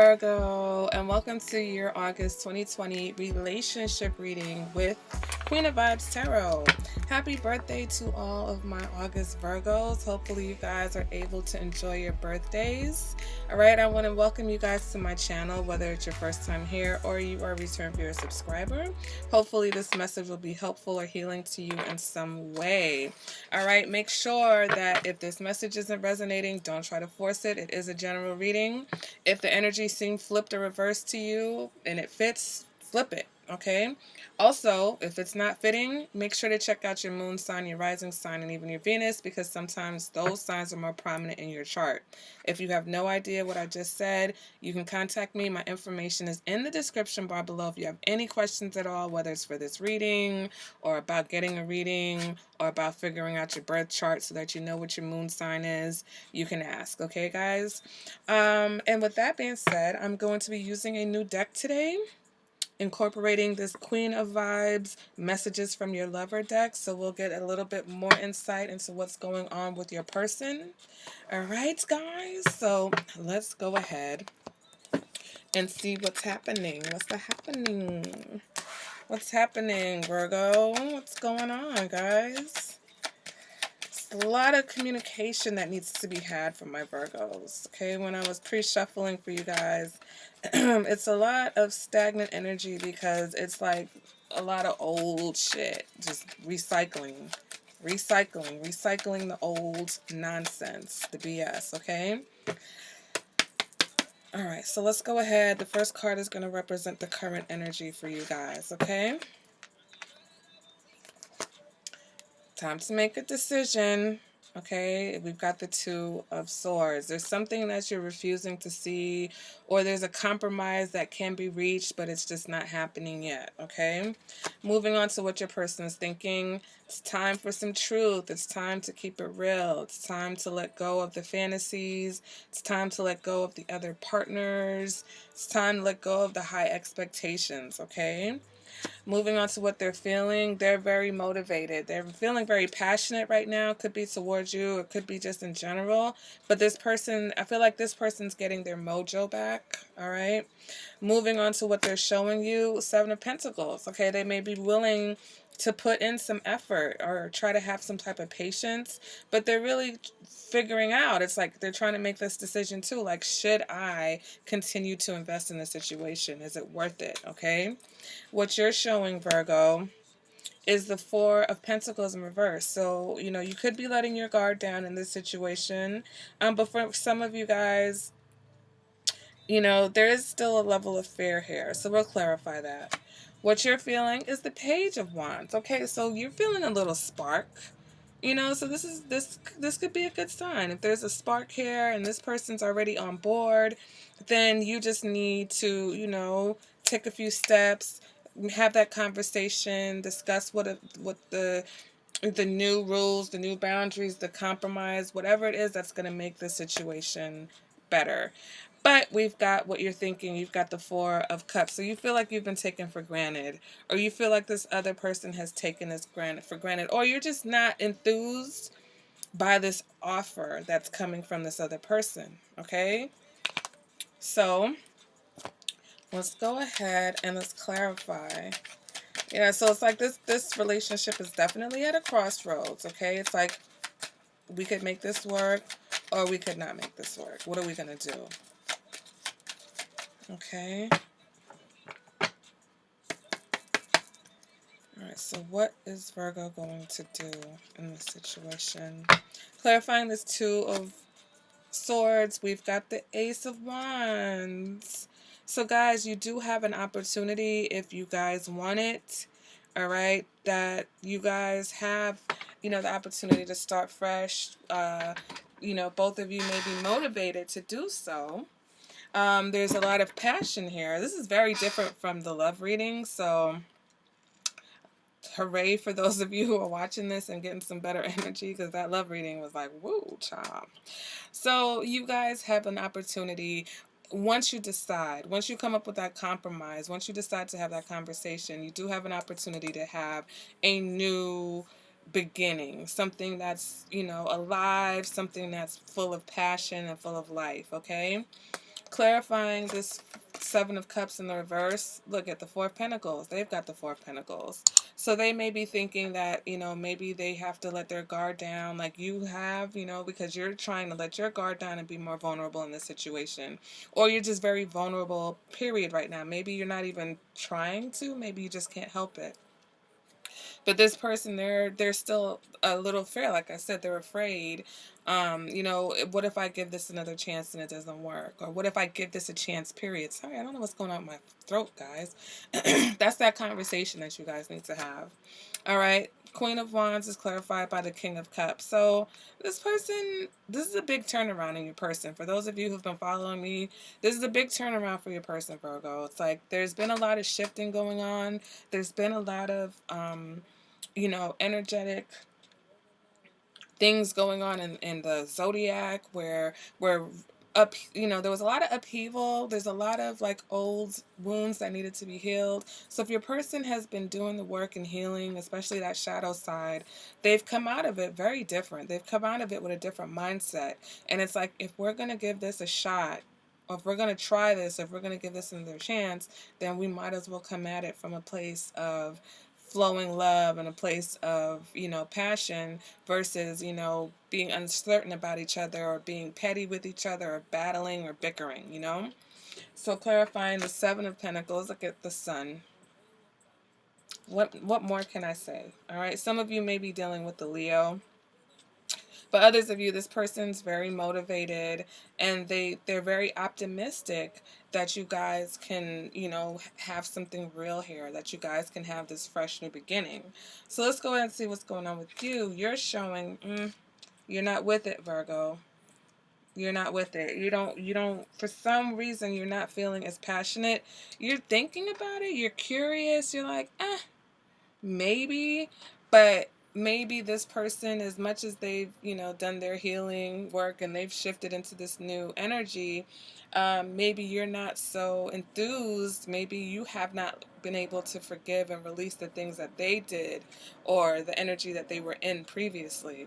Virgo, and welcome to your August 2020 relationship reading with Queen of Vibes Tarot. Happy birthday to all of my August Virgos. Hopefully you guys are able to enjoy your birthdays. Alright, I want to welcome you guys to my channel, whether it's your first time here or you are a return viewer subscriber. Hopefully this message will be helpful or healing to you in some way. Alright, make sure that if this message isn't resonating, don't try to force it. It is a general reading. If the energy seems flipped or reversed to you and it fits, flip it, okay? Also, if it's not fitting, make sure to check out your moon sign, your rising sign, and even your Venus, because sometimes those signs are more prominent in your chart. If you have no idea what I just said, you can contact me. My information is in the description bar below. If you have any questions at all, whether it's for this reading or about getting a reading or about figuring out your birth chart so that you know what your moon sign is, you can ask, okay, guys? And with that being said, I'm going to be using a new deck today, incorporating this Queen of Vibes messages from your lover deck, so we'll get a little bit more insight into what's going on with your person. All right, guys, so let's go ahead and see what's happening. What's happening, Virgo? What's going on, guys? It's a lot of communication that needs to be had from my Virgos, okay? When I was pre-shuffling for you guys, it's a lot of stagnant energy because it's like a lot of old shit, just recycling the old nonsense, the BS, okay? All right, so let's go ahead. The first card is going to represent the current energy for you guys, okay? Time to make a decision. Okay, we've got the Two of Swords. There's something that you're refusing to see, or there's a compromise that can be reached, but it's just not happening yet, okay? Moving on to what your person is thinking. It's time for some truth. It's time to keep it real. It's time to let go of the fantasies. It's time to let go of the other partners. It's time to let go of the high expectations, okay? Moving on to what they're feeling, they're very motivated. They're feeling very passionate right now. Could be towards you, or could be just in general. But this person, I feel like this person's getting their mojo back, all right? Moving on to what they're showing you, Seven of Pentacles, okay? They may be willing to put in some effort or try to have some type of patience, but they're really figuring out, it's like they're trying to make this decision too, like, should I continue to invest in this situation? Is it worth it, okay? What you're showing, Virgo, is the Four of Pentacles in reverse. So, you know, you could be letting your guard down in this situation, but for some of you guys, you know, there is still a level of fear here, so we'll clarify that. What you're feeling is the Page of Wands. Okay, so you're feeling a little spark. You know, so this could be a good sign. If there's a spark here and this person's already on board, then you just need to, you know, take a few steps, have that conversation, discuss what the new rules, the new boundaries, the compromise, whatever it is that's going to make the situation better. But we've got what you're thinking. You've got the Four of Cups. So you feel like you've been taken for granted, or you feel like this other person has taken this for granted, or you're just not enthused by this offer that's coming from this other person, okay? So let's go ahead and let's clarify. Yeah, so it's like this relationship is definitely at a crossroads, okay? It's like we could make this work or we could not make this work. What are we going to do? Okay. All right, so what is Virgo going to do in this situation? Clarifying this Two of Swords, we've got the Ace of Wands. So guys, you do have an opportunity if you guys want it, all right, that you guys have, you know, the opportunity to start fresh. You know, both of you may be motivated to do so. There's a lot of passion here. This is very different from the love reading, so hooray for those of you who are watching this and getting some better energy, because that love reading was like, woo, child. So you guys have an opportunity. Once you decide, once you come up with that compromise, once you decide to have that conversation, you do have an opportunity to have a new beginning, something that's, you know, alive, something that's full of passion and full of life, okay? Clarifying this Seven of Cups in the reverse. Look at the Four of Pentacles. They've got the Four of Pentacles. So they may be thinking that, maybe they have to let their guard down like you have, because you're trying to let your guard down and be more vulnerable in this situation. Or you're just very vulnerable, period, right now. Maybe you're not even trying to. Maybe you just can't help it. But this person, they're still a little fear. Like I said, they're afraid. What if I give this another chance and it doesn't work? Or what if I give this a chance, period? Sorry, I don't know what's going on in my throat, guys. That's that conversation that you guys need to have. All right. Queen of Wands is clarified by the King of Cups. So this is a big turnaround in your person. For those of you who've been following me, this is a big turnaround for your person, Virgo. It's like there's been a lot of shifting going on. There's been a lot of, energetic things going on in the zodiac where there was a lot of upheaval. There's a lot of like old wounds that needed to be healed. So if your person has been doing the work and healing, especially that shadow side, they've come out of it very different. They've come out of it with a different mindset. And it's like, if we're going to give this a shot, or if we're going to try this, if we're going to give this another chance, then we might as well come at it from a place of flowing love and a place of, passion versus, being uncertain about each other or being petty with each other or battling or bickering. So clarifying the Seven of Pentacles, look at the Sun. What more can I say? All right. Some of you may be dealing with the Leo. But others of you, this person's very motivated and they're very optimistic that you guys can, have something real here, that you guys can have this fresh new beginning. So let's go ahead and see what's going on with you. You're showing, you're not with it, Virgo. You're not with it. You don't, for some reason, you're not feeling as passionate. You're thinking about it. You're curious. You're like, maybe, but maybe this person, as much as they've, done their healing work and they've shifted into this new energy, maybe you're not so enthused. Maybe you have not been able to forgive and release the things that they did or the energy that they were in previously.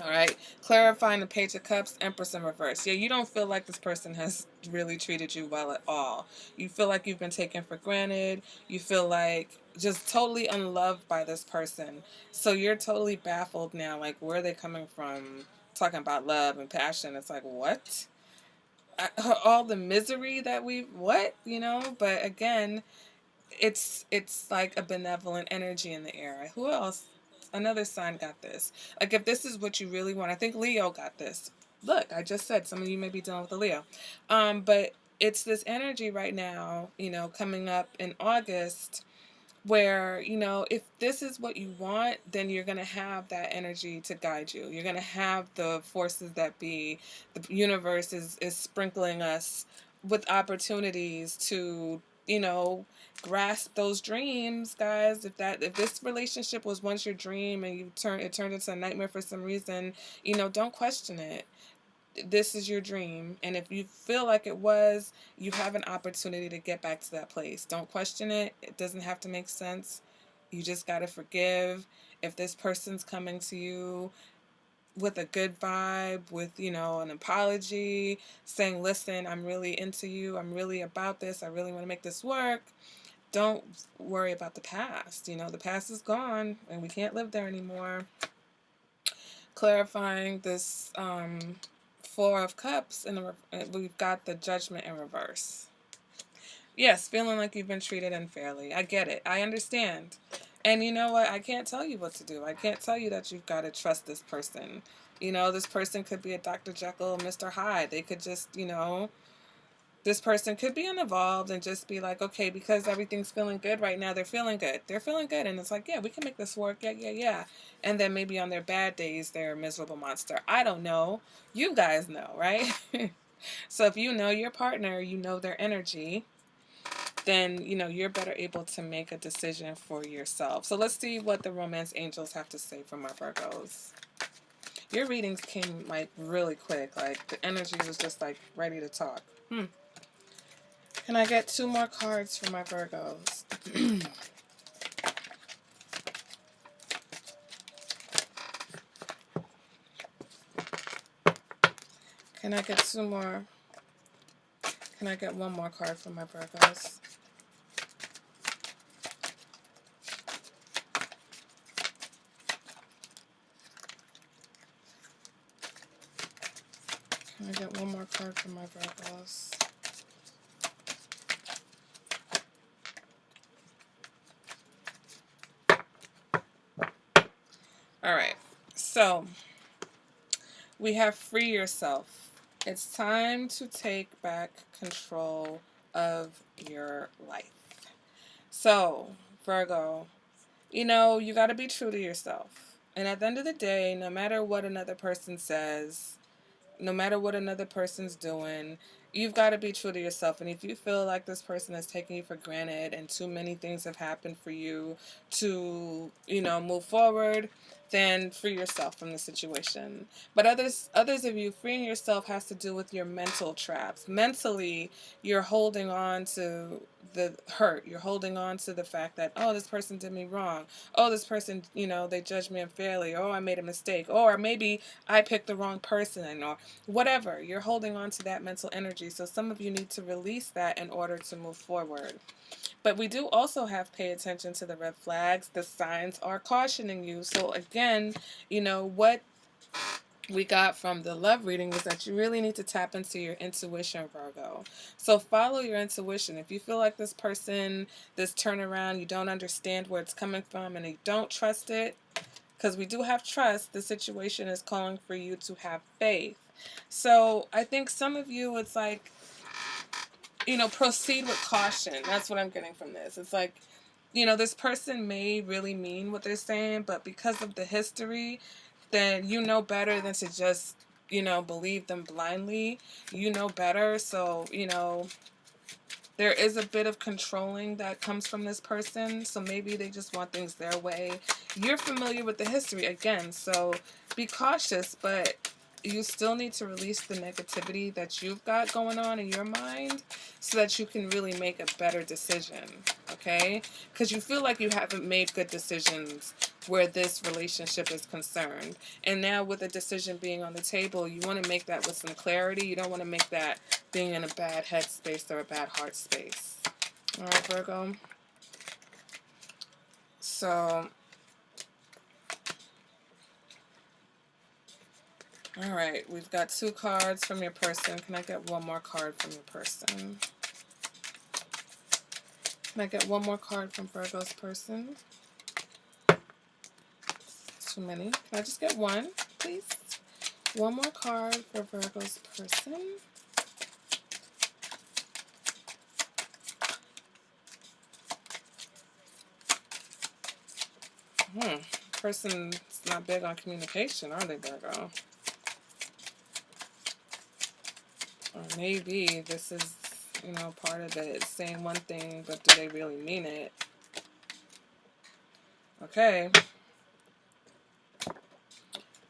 All right, clarifying the Page of Cups, Empress in reverse. Yeah, you don't feel like this person has really treated you well at all. You feel like you've been taken for granted. You feel like just totally unloved by this person. So you're totally baffled now. Like, where are they coming from? Talking about love and passion. It's like, what? All the misery that what? But again, it's like a benevolent energy in the air. Who else? Another sign got this. Like, if this is what you really want, I think Leo got this. Look, I just said some of you may be dealing with a Leo. But it's this energy right now, coming up in August where, if this is what you want, then you're going to have that energy to guide you. You're going to have the forces that be. The universe is sprinkling us with opportunities to, grasp those dreams, guys. If this relationship was once your dream and it turned into a nightmare for some reason, don't question it. This is your dream, and if you feel like it was, you have an opportunity to get back to that place. Don't question it. It doesn't have to make sense. You just got to forgive. If this person's coming to you with a good vibe, with, an apology, saying, listen, I'm really into you, I'm really about this, I really want to make this work, don't worry about the past. The past is gone and we can't live there anymore. Clarifying this Four of Cups, and we've got the Judgment in reverse. Yes, feeling like you've been treated unfairly. I get it. I understand. And you know what? I can't tell you what to do. I can't tell you that you've got to trust this person. This person could be a Dr. Jekyll, Mr. Hyde. They could just, this person could be uninvolved and just be like, okay, because everything's feeling good right now, they're feeling good. They're feeling good. And it's like, yeah, we can make this work. Yeah, yeah, yeah. And then maybe on their bad days, they're a miserable monster. I don't know. You guys know, right? So if you know your partner, you know their energy, then, you're better able to make a decision for yourself. So let's see what the romance angels have to say for my Virgos. Your readings came like really quick. Like the energy was just like ready to talk. Can I get 2 more cards for my Virgos? Can I get 2 more? Can I get one more card for my Virgos? Can I get one more card for my Virgos? All right. So we have free yourself. It's time to take back control of your life. So, Virgo, you got to be true to yourself. And at the end of the day, no matter what another person says, no matter what another person's doing, you've got to be true to yourself. And if you feel like this person is taking you for granted and too many things have happened for you to, move forward, then free yourself from the situation. But others of you, freeing yourself has to do with your mental traps. Mentally, you're holding on to the hurt. You're holding on to the fact that, oh, this person did me wrong. Oh, this person, they judged me unfairly. Oh, I made a mistake. Or maybe I picked the wrong person, or whatever. You're holding on to that mental energy. So some of you need to release that in order to move forward. But we do also have pay attention to the red flags. The signs are cautioning you. So again, what we got from the love reading was that you really need to tap into your intuition, Virgo. So follow your intuition. If you feel like this person, this turnaround, you don't understand where it's coming from and you don't trust it, because we do have trust, the situation is calling for you to have faith. So I think some of you, it's like, proceed with caution. That's what I'm getting from this. It's like, this person may really mean what they're saying, but because of the history, then you know better than to just, believe them blindly. You know better. So, there is a bit of controlling that comes from this person. So maybe they just want things their way. You're familiar with the history again. So be cautious, but you still need to release the negativity that you've got going on in your mind so that you can really make a better decision, okay? Because you feel like you haven't made good decisions where this relationship is concerned. And now with a decision being on the table, you want to make that with some clarity. You don't want to make that being in a bad headspace or a bad heart space. All right, Virgo. So, all right, we've got 2 cards from your person. Can I get one more card from your person? Can I get one more card from Virgo's person? Too many. Can I just get one, please? One more card for Virgo's person. Person's not big on communication, are they, Virgo? Or maybe this is, part of it, saying one thing, but do they really mean it? Okay.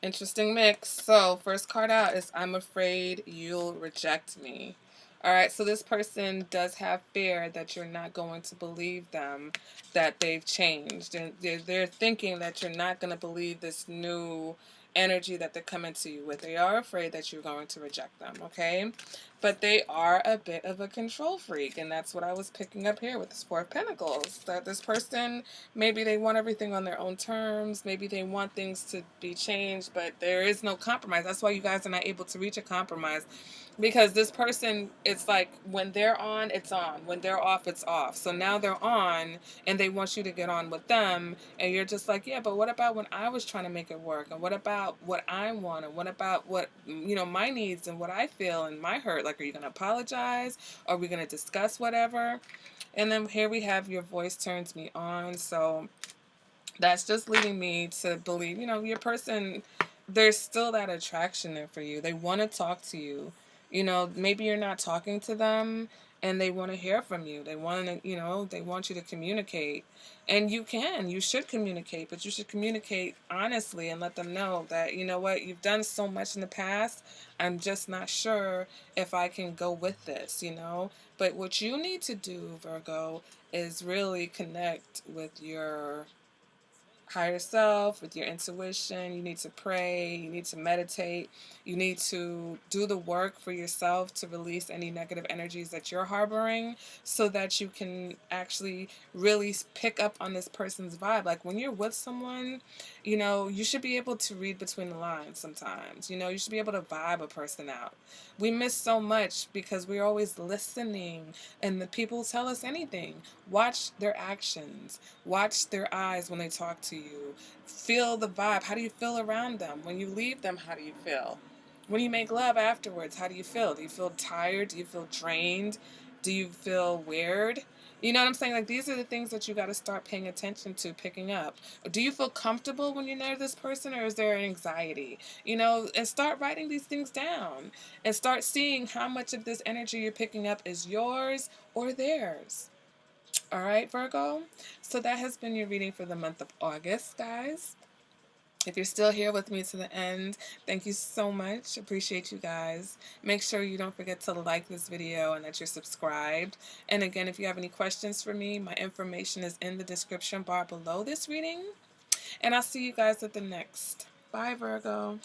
Interesting mix. So, first card out is I'm afraid you'll reject me. All right, so this person does have fear that you're not going to believe them, that they've changed. And they're thinking that you're not going to believe this new energy that they're coming to you with. They are afraid that you're going to reject them, okay? But they are a bit of a control freak, and that's what I was picking up here with this 4 of Pentacles. That this person, maybe they want everything on their own terms. Maybe they want things to be changed, but there is no compromise. That's why you guys are not able to reach a compromise. Because this person, it's like when they're on, it's on. When they're off, it's off. So now they're on and they want you to get on with them. And you're just like, yeah, but what about when I was trying to make it work? And what about what I want? And what about what, my needs and what I feel and my hurt? Like, are you going to apologize? Are we going to discuss whatever? And then here we have your voice turns me on. So that's just leading me to believe, your person, there's still that attraction there for you. They want to talk to you. Maybe you're not talking to them and they want to hear from you. They want to, they want you to communicate. And you should communicate, but you should communicate honestly and let them know that, what, you've done so much in the past. I'm just not sure if I can go with this. But what you need to do, Virgo, is really connect with your higher self, with your intuition. You need to pray, you need to meditate, you need to do the work for yourself to release any negative energies that you're harboring so that you can actually really pick up on this person's vibe. Like when you're with someone, you know, you should be able to read between the lines sometimes. You know, you should be able to vibe a person out. We miss so much because we're always listening and the people tell us anything. Watch their actions. Watch their eyes when they talk to you. Feel the vibe. How do you feel around them? When you leave them, how do you feel? When you make love afterwards, how do you feel? Do you feel tired? Do you feel drained? Do you feel weird? You know what I'm saying? Like, these are the things that you got to start paying attention to, picking up. Do you feel comfortable when you're near this person, or is there anxiety? You know, and start writing these things down and start seeing how much of this energy you're picking up is yours or theirs. All right, Virgo. So that has been your reading for the month of August, guys. If you're still here with me to the end, thank you so much. Appreciate you guys. Make sure you don't forget to like this video and that you're subscribed. And again, if you have any questions for me, my information is in the description bar below this reading. And I'll see you guys at the next. Bye, Virgo.